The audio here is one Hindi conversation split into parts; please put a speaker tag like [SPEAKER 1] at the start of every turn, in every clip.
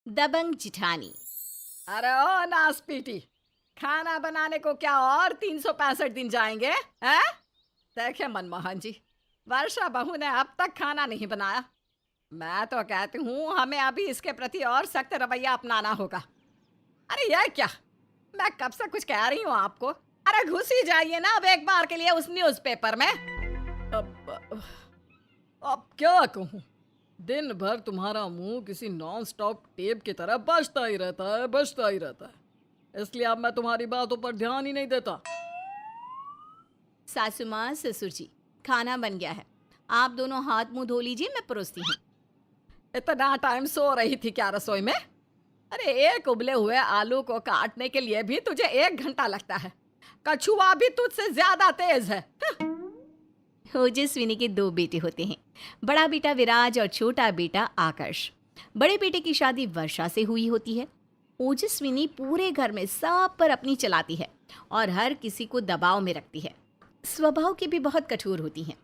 [SPEAKER 1] दबंग जिठानी।
[SPEAKER 2] अरे ओ नास पीटी, खाना बनाने को क्या और 365 दिन जाएंगे हैं? देखे मनमोहन जी, वर्षा बहू ने अब तक खाना नहीं बनाया। मैं तो कहती हूँ हमें अभी इसके प्रति और सख्त रवैया अपनाना होगा। अरे यह क्या, मैं कब से कुछ कह रही हूँ आपको। अरे घुस ही जाइए ना अब एक बार के लिए उस न्यूज़पेपर में। अब अब क्या कहूँ, दिन भर तुम्हारा मुंह किसी नॉन स्टॉप टेप की तरह बजता ही रहता है, बजता ही रहता है। इसलिए अब मैं तुम्हारी बातों पर ध्यान ही नहीं देता।
[SPEAKER 1] सासू माँ, ससुर जी, खाना बन गया है। आप दोनों हाथ मुंह धो लीजिए, मैं परोसती हूँ।
[SPEAKER 2] इतना टाइम सो रही थी क्या रसोई में? अरे एक उबले हुए आलू को काटने के लिए भी तुझे 1 घंटा लगता है। कछुआ भी तुझसे ज्यादा तेज है।
[SPEAKER 1] ओजस्विनी के दो बेटे होते हैं, बड़ा बेटा विराज और छोटा बेटा आकर्ष। बड़े बेटे की शादी वर्षा से हुई होती है। ओजस्विनी पूरे घर में सब पर अपनी चलाती है और हर किसी को दबाव में रखती है। स्वभाव की भी बहुत कठोर होती हैं।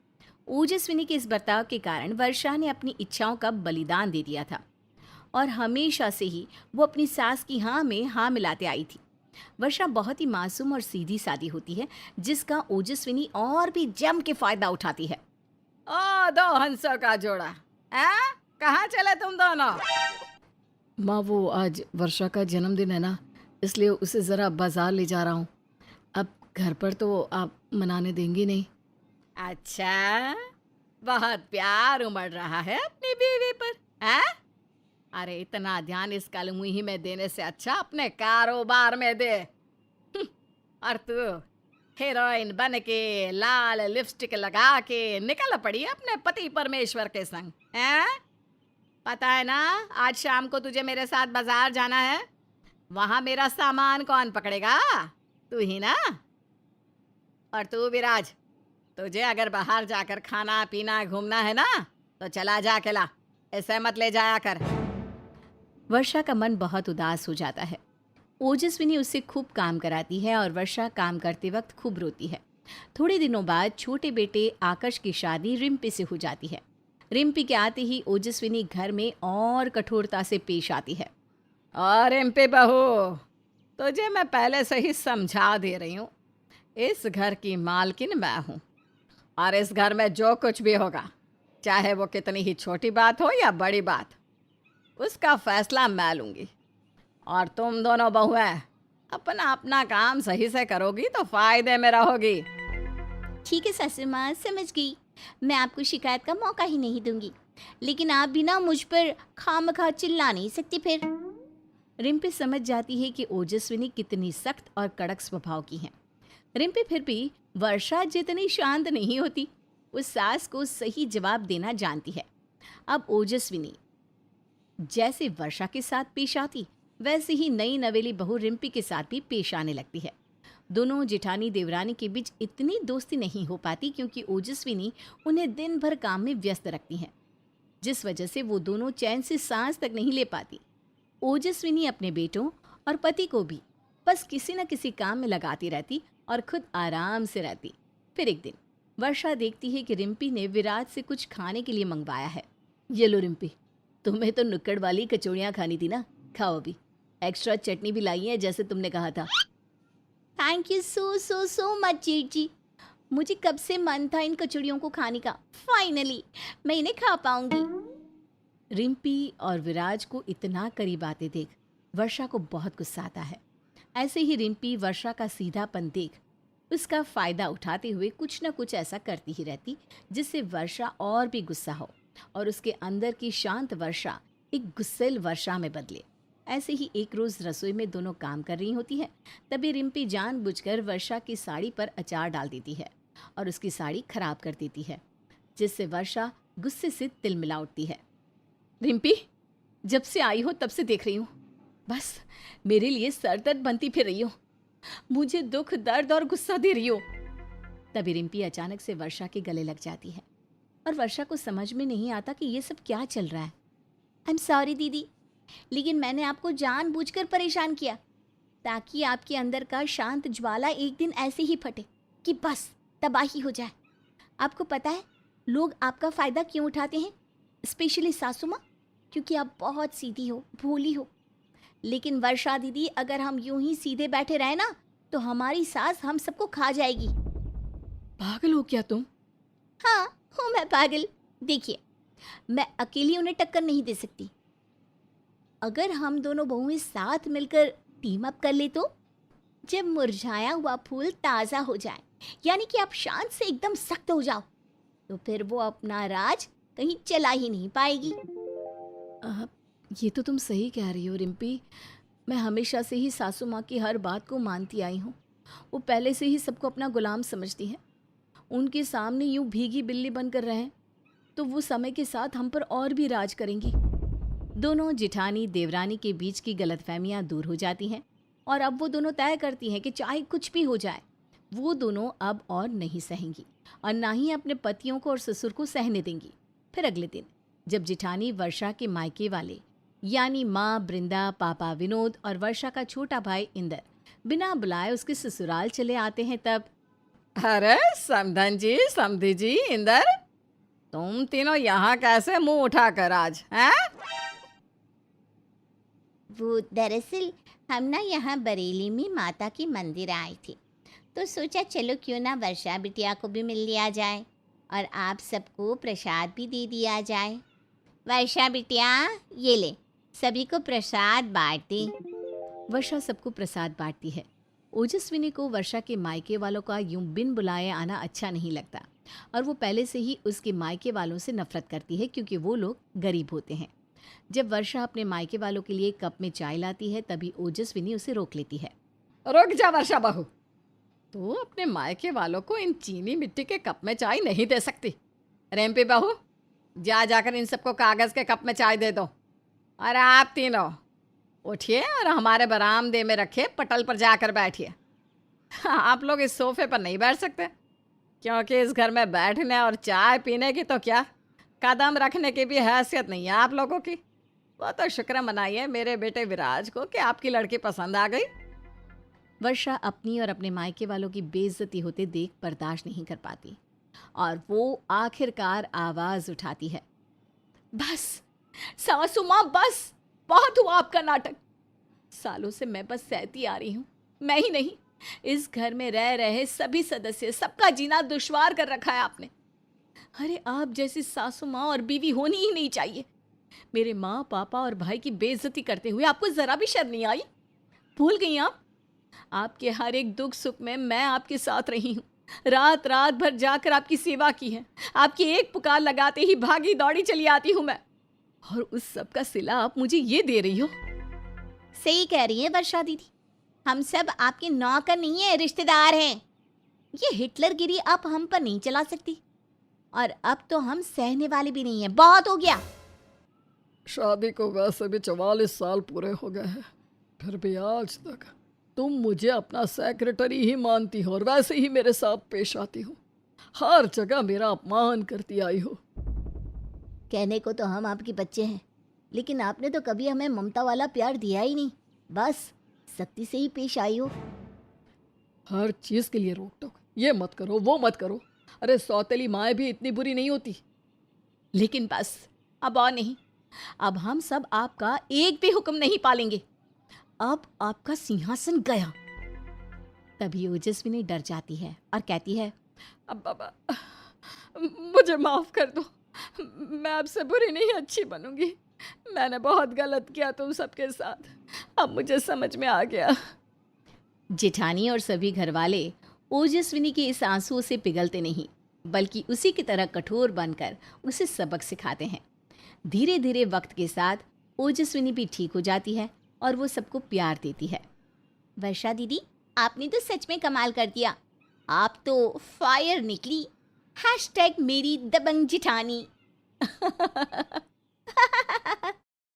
[SPEAKER 1] ओजस्विनी के इस बर्ताव के कारण वर्षा ने अपनी इच्छाओं का बलिदान दे दिया था और हमेशा से ही वो अपनी सास की हाँ में हाँ मिलाते आई थी। वर्षा बहुत ही मासूम और सीधी सादी होती है, जिसका ओजस्विनी और भी जम के फायदा उठाती है।
[SPEAKER 2] ओ दो हंसों का जोड़ा है, कहाँ चले तुम दोनों? माँ, वो आज वर्षा का जन्मदिन है ना, इसलिए उसे ज़रा बाजार ले जा रहा हूँ। अब घर पर तो आप मनाने देंगी नहीं। अच्छा, बहुत प्यार उमड़ रहा है अपनी बीवी पर, है? अरे इतना ध्यान इस कलमुही में देने से अच्छा अपने कारोबार में दे। हम्म, और तू हीरोइन बन के लाल लिपस्टिक लगा के निकल पड़ी अपने पति परमेश्वर के संग, हैं? पता है ना, आज शाम को तुझे मेरे साथ बाजार जाना है। वहां मेरा सामान कौन पकड़ेगा? तू ही ना। और तू विराज, तुझे अगर बाहर जाकर खाना पीना घूमना है ना, तो चला जा अकेला, ऐसे मत ले जाया कर।
[SPEAKER 1] वर्षा का मन बहुत उदास हो जाता है। ओजस्विनी उससे खूब काम कराती है और वर्षा काम करते वक्त खूब रोती है। थोड़े दिनों बाद छोटे बेटे आकर्ष की शादी रिम्पी से हो जाती है। रिम्पी के आते ही ओजस्विनी घर में और कठोरता से पेश आती है।
[SPEAKER 2] और एमपी बहू, तुझे मैं पहले से ही समझा दे रही हूँ, इस घर की मालकिन मैं हूँ। और इस घर में जो कुछ भी होगा, चाहे वो कितनी ही छोटी बात हो या बड़ी बात, उसका फैसला मैं लूँगी। और तुम दोनों बहुएं अपना अपना काम सही से करोगी तो फायदे में रहोगी।
[SPEAKER 1] ठीक है सासू माँ, समझ गई। मैं आपको शिकायत का मौका ही नहीं दूंगी। लेकिन आप भी ना मुझ पर खामखा चिल्ला नहीं सकती फिर। रिम्पी समझ जाती है कि ओजस्विनी कितनी सख्त और कड़क स्वभाव की है। रिम्पी फिर भी वर्षा जितनी शांत नहीं होती। उस सास को सही जवाब देना जानती है। अब ओजस्विनी जैसे वर्षा के साथ पेश आती, वैसे ही नई नवेली बहू रिम्पी के साथ भी पेश आने लगती है। दोनों जेठानी देवरानी के बीच इतनी दोस्ती नहीं हो पाती क्योंकि ओजस्विनी उन्हें दिन भर काम में व्यस्त रखती हैं, जिस वजह से वो दोनों चैन से सांस तक नहीं ले पाती। ओजस्विनी अपने बेटों और पति को भी बस किसी न किसी काम में लगाती रहती और खुद आराम से रहती। फिर एक दिन वर्षा देखती है कि रिम्पी ने विराज से कुछ खाने के लिए मंगवाया है। ये लो रिम्पी, तुम्हें तो नुक्कड़ वाली कचौड़ियाँ खानी थी ना, खाओ अभी। एक्स्ट्रा चटनी भी लाई है जैसे तुमने कहा था। Thank you so so so much जेठ जी। मुझे कब से मन था इन कचौड़ियों को खाने का। फाइनली मैं इन्हें खा पाऊंगी। रिम्पी और विराज को इतना करीब आते देख वर्षा को बहुत गुस्सा आता है। ऐसे ही रिम्पी वर्षा का सीधापन देख उसका फायदा उठाते हुए कुछ न कुछ ऐसा करती ही रहती जिससे वर्षा और भी गुस्सा हो और उसके अंदर की शांत वर्षा एक गुस्सैल वर्षा में बदले। ऐसे ही एक रोज रसोई में दोनों काम कर रही होती है, तभी रिम्पी जानबूझकर वर्षा की साड़ी पर अचार डाल देती है और उसकी साड़ी खराब कर देती है, जिससे वर्षा गुस्से से तिलमिला उठती है। रिम्पी, जब से आई हो तब से देख रही हूँ, बस मेरे लिए सर दर्द बनती फिर रही हो। मुझे दुख, दर्द और गुस्सा दे रही हो। तभी रिम्पी अचानक से वर्षा के गले लग जाती है और वर्षा को समझ में नहीं आता कि ये सब क्या चल रहा है। आई एम सॉरी दीदी, लेकिन मैंने आपको जानबूझकर परेशान किया ताकि आपके अंदर का शांत ज्वाला एक दिन ऐसे ही फटे कि बस तबाही हो जाए। आपको पता है लोग आपका फ़ायदा क्यों उठाते हैं, स्पेशली सासू माँ? क्योंकि आप बहुत सीधी हो, भोली हो। लेकिन वर्षा दीदी, अगर हम यूं ही सीधे बैठे रहे ना तो हमारी सास हम सबको खा जाएगी।
[SPEAKER 2] पागल हो क्या तुम?
[SPEAKER 1] हाँ, हूँ मैं पागल। देखिए, मैं अकेली उन्हें टक्कर नहीं दे सकती। अगर हम दोनों बहुएं साथ मिलकर टीम अप कर ले तो जब मुरझाया हुआ फूल ताज़ा हो जाए, यानी कि आप शांत से एकदम सख्त हो जाओ, तो फिर वो अपना राज कहीं चला ही नहीं पाएगी।
[SPEAKER 2] आ, ये तो तुम सही कह रही हो रिम्पी। मैं हमेशा से ही सासू माँ की हर बात को मानती आई हूँ। वो पहले से ही सबको अपना गुलाम समझती हैं। उनके सामने यूं भीगी बिल्ली बनकर रहें तो वो समय के साथ हम पर और भी राज करेंगी।
[SPEAKER 1] दोनों जिठानी देवरानी के बीच की गलतफहमियां दूर हो जाती हैं और अब वो दोनों तय करती हैं कि चाहे कुछ भी हो जाए, वो दोनों अब और नहीं सहेंगी और ना ही अपने पतियों को और ससुर को सहने देंगी। फिर अगले दिन जब जिठानी वर्षा के मायके वाले यानी माँ बृंदा, पापा विनोद और वर्षा का छोटा भाई इंदर बिना बुलाए उसके ससुराल चले आते हैं, तब
[SPEAKER 2] अरे समधन जी, समधी जी, इंदर, तुम तीनों यहाँ कैसे मुंह उठाकर आज हैं?
[SPEAKER 1] वो दरअसल हम ना यहाँ बरेली में माता के मंदिर आए थे, तो सोचा चलो क्यों ना वर्षा बिटिया को भी मिल लिया जाए और आप सबको प्रसाद भी दे दिया जाए। वर्षा बिटिया, ये ले, सभी को प्रसाद बांट दे। वर्षा सबको प्रसाद बांटती है। ओजस्विनी को वर्षा के मायके वालों का यूं बिन बुलाए आना अच्छा नहीं लगता और वो पहले से ही उसके मायके वालों से नफरत करती है क्योंकि वो लोग गरीब होते हैं। जब वर्षा अपने मायके वालों के लिए कप में चाय लाती है तभी ओजस्विनी उसे रोक लेती है।
[SPEAKER 2] रुक जा वर्षा बहू, तू अपने मायके वालों को इन चीनी मिट्टी के कप में चाय नहीं दे सकती। रेम्पी बहू, जाकर इन सबको कागज़ के कप में चाय दे दो। और आप तीनों उठिए और हमारे बरामदे में रखे पटल पर जाकर बैठिए। आप लोग इस सोफे पर नहीं बैठ सकते क्योंकि इस घर में बैठने और चाय पीने की तो क्या, कदम रखने की भी हैसियत नहीं है आप लोगों की। वो तो शुक्र मनाइए मेरे बेटे विराज को कि आपकी लड़की पसंद आ गई।
[SPEAKER 1] वर्षा अपनी और अपने मायके वालों की बेइज्जती होते देख बर्दाश्त नहीं कर पाती और वो आखिरकार आवाज उठाती है। बस सासू माँ, बस, बहुत हुआ आपका नाटक। सालों से मैं बस सहती आ रही हूँ। मैं ही नहीं, इस घर में रह रहे सभी सदस्य, सबका जीना दुश्वार कर रखा है आपने। अरे आप जैसी सासू माँ और बीवी होनी ही नहीं चाहिए। मेरे माँ, पापा और भाई की बेइज्जती करते हुए आपको जरा भी शर्म नहीं आई? भूल गई आप? आपके हर एक दुख सुख में मैं आपके साथ रही हूँ। रात रात भर जाकर आपकी सेवा की है। आपकी एक पुकार लगाते ही भागी दौड़ी चली आती हूँ मैं, और उस सब का सिला आप मुझे ये दे रही हो। सही कह रही है वर्षा दीदी, हम सब आपके नौकर नहीं है, रिश्तेदार हैं। ये हिटलरगिरी आप हम पर नहीं चला सकती और अब तो हम सहने वाले भी नहीं है। बहुत हो गया।
[SPEAKER 2] शादी को वैसे भी 44 साल पूरे हो गए हैं, फिर भी आज तक तुम मुझे अपना सेक्रेटरी ही मानती हो और वैसे ही मेरे साथ पेश आती हो। हर जगह मेरा अपमान करती आई हो।
[SPEAKER 1] कहने को तो हम आपके बच्चे हैं, लेकिन आपने तो कभी हमें ममता वाला प्यार दिया ही नहीं। बस सख्ती से ही पेश आई हो।
[SPEAKER 2] हर चीज़ के लिए रोक टोक, ये मत करो, वो मत करो। अरे सौतेली माएँ भी इतनी बुरी नहीं होती।
[SPEAKER 1] लेकिन बस अब और नहीं, अब हम सब आपका एक भी हुक्म नहीं पालेंगे। अब आपका सिंहासन गया। तभी ओजस्विनी डर जाती है और कहती है,
[SPEAKER 2] अब मुझे माफ़ कर दो, मैं आपसे बुरी नहीं, अच्छी बनूंगी। मैंने बहुत गलत किया तुम सबके साथ, अब मुझे समझ में आ गया।
[SPEAKER 1] जेठानी और सभी घरवाले ओजस्विनी के इस आंसुओं से पिघलते नहीं, बल्कि उसी की तरह कठोर बनकर उसे सबक सिखाते हैं। धीरे धीरे वक्त के साथ ओजस्विनी भी ठीक हो जाती है और वो सबको प्यार देती है। वर्षा दीदी, आपने तो सच में कमाल कर दिया। आप तो फायर निकली। #मेरी दबंग जिठानी।